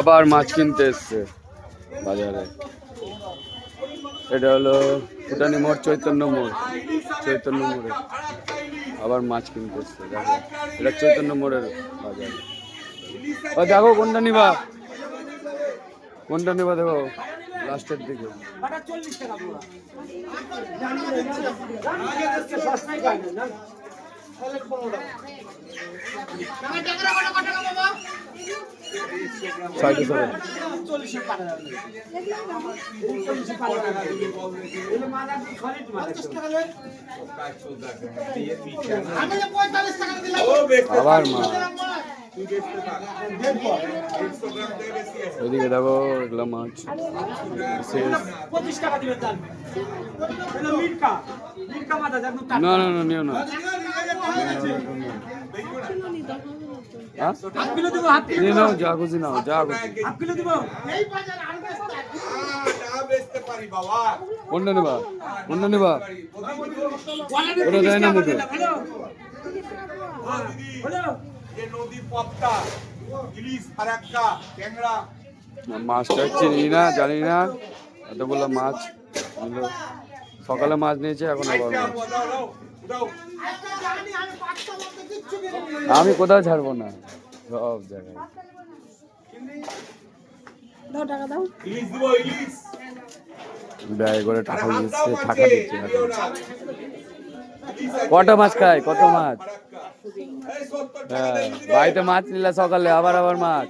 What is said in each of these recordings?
আবার মাছ কিনতে এসছে বাজারে। এটা হলো ফুটানি মোড়, চৈতন্য মোড়ে আবার মাছ কিনতে এসছে। দেখো এটা চৈতন্য মোড়ের বাজার। ও দেখো কোনটা নিবা দেখো লাস্টের দিকে। আবার মা ওইদিকে দেখো এগুলো মাছ। না না না নিও না। যা খুশি নাও, যা খুশি। কোনটা নেবা ওটা দেয় না মুখে। মাছটা চিনি না, জানি না, এতগুলো মাছ নিল। সকালে মাছ নিয়েছে, এখন আবার আমি কোথাও ছাড়বো না, সব জায়গায়। ব্যাগে করে টাকা দিচ্ছে, টাকা দিচ্ছে। কত মাছ খায়, কত মাছ? হ্যাঁ, বাড়িতে মাছ নিলে সকালে, আবার মাছ।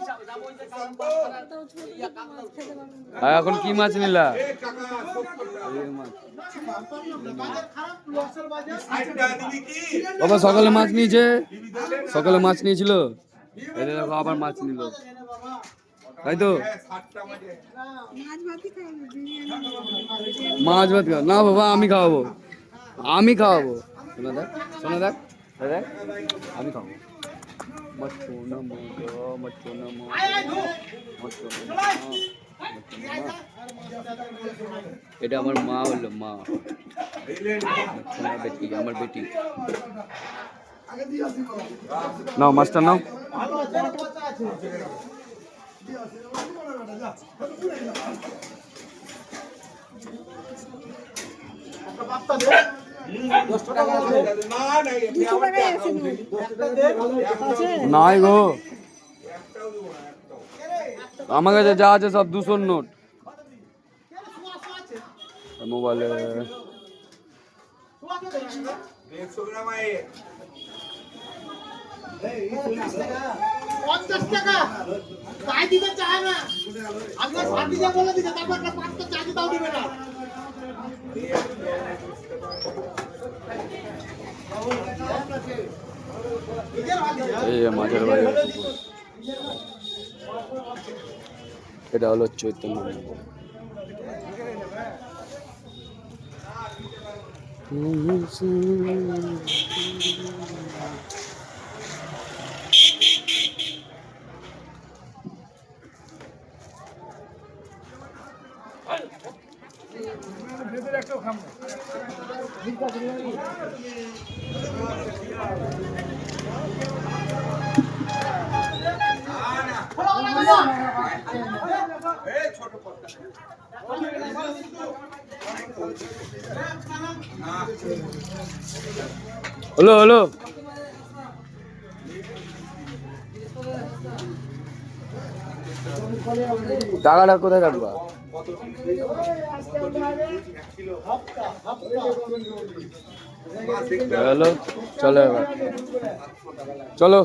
আর এখন কি মাছ নিলা? বাবা সকালে মাছ নিয়েছিল, এটা দেখো আবার মাছ নিল, তাই তো? মাছ ভাত খাও না বাবা, আমি খাওয়াবো। শোনা দেখ আমি খাবো। এটা আমার মা হলো, মা বেটি, আমার বেটি। নাও মাছটা নাও। নাই গো, আমার কাছে যা আছে সব 200 নোট। মোবাইলে মাছের বাড়ি। এটা হলো চৈতন্য। হলো টাকাটা কোথায় রাখবা? চলো চলো এবার চলো।